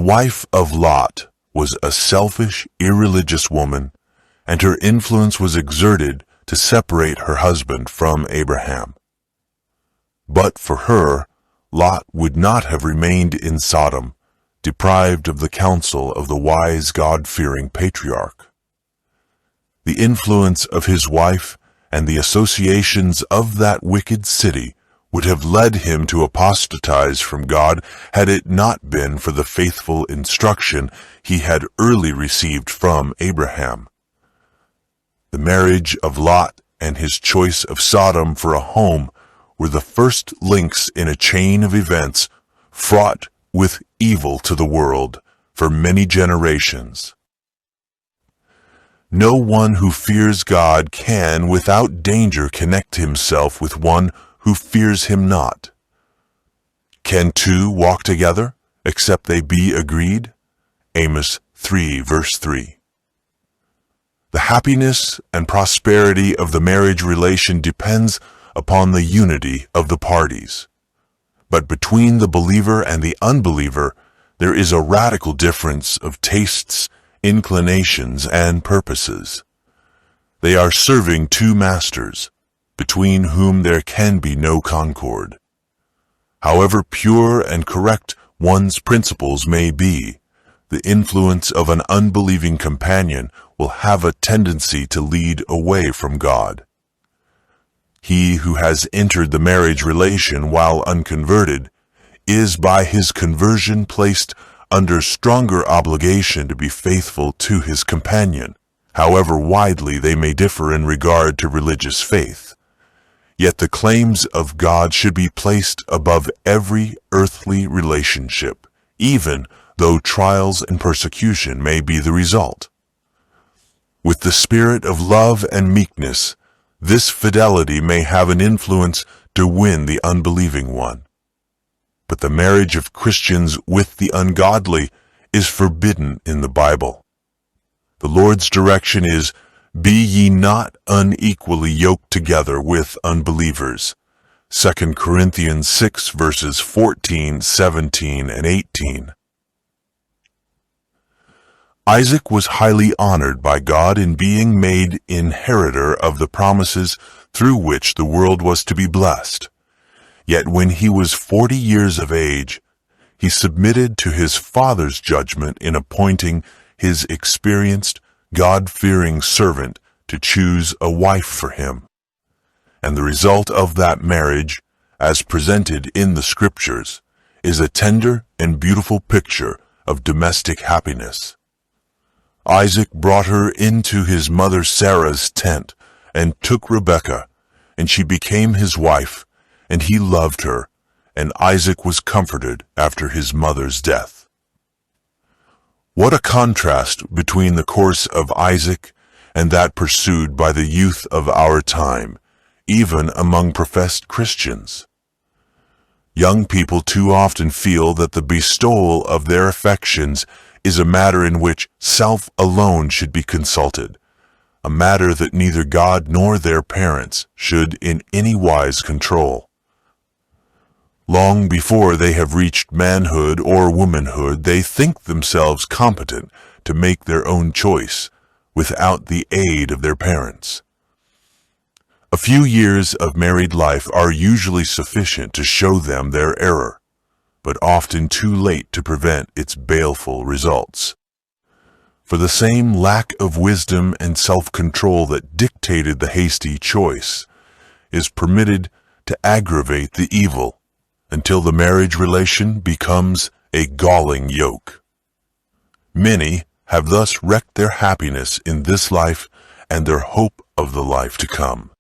wife of Lot was a selfish, irreligious woman, and her influence was exerted to separate her husband from Abraham. But for her, Lot would not have remained in Sodom, deprived of the counsel of the wise, God-fearing patriarch. The influence of his wife and the associations of that wicked city would have led him to apostatize from God had it not been for the faithful instruction he had early received from Abraham. The marriage of Lot and his choice of Sodom for a home were the first links in a chain of events fraught with evil to the world for many generations. No one who fears God can, without danger, connect himself with one who fears him not. Can two walk together, except they be agreed? Amos 3, verse 3. The happiness and prosperity of the marriage relation depends upon the unity of the parties. But between the believer and the unbeliever, there is a radical difference of tastes, inclinations, and purposes. They are serving two masters, between whom there can be no concord. However pure and correct one's principles may be, the influence of an unbelieving companion will have a tendency to lead away from God. He who has entered the marriage relation while unconverted is by his conversion placed under stronger obligation to be faithful to his companion, however widely they may differ in regard to religious faith. Yet the claims of God should be placed above every earthly relationship, even though trials and persecution may be the result. With the spirit of love and meekness, this fidelity may have an influence to win the unbelieving one. But the marriage of Christians with the ungodly is forbidden in the Bible. The Lord's direction is, "Be ye not unequally yoked together with unbelievers." 2 Corinthians 6 verses 14, 17, and 18. Isaac was highly honored by God in being made inheritor of the promises through which the world was to be blessed. Yet when he was 40 years of age, he submitted to his father's judgment in appointing his experienced, God-fearing servant to choose a wife for him. And the result of that marriage, as presented in the Scriptures, is a tender and beautiful picture of domestic happiness. Isaac brought her into his mother Sarah's tent and took Rebekah, and she became his wife, and he loved her, and Isaac was comforted after his mother's death. What a contrast between the course of Isaac and that pursued by the youth of our time, even among professed Christians. Young people too often feel that the bestowal of their affections is a matter in which self alone should be consulted, a matter that neither God nor their parents should in any wise control. Long before they have reached manhood or womanhood, they think themselves competent to make their own choice without the aid of their parents. A few years of married life are usually sufficient to show them their error, but often too late to prevent its baleful results. For the same lack of wisdom and self-control that dictated the hasty choice is permitted to aggravate the evil until the marriage relation becomes a galling yoke. Many have thus wrecked their happiness in this life and their hope of the life to come.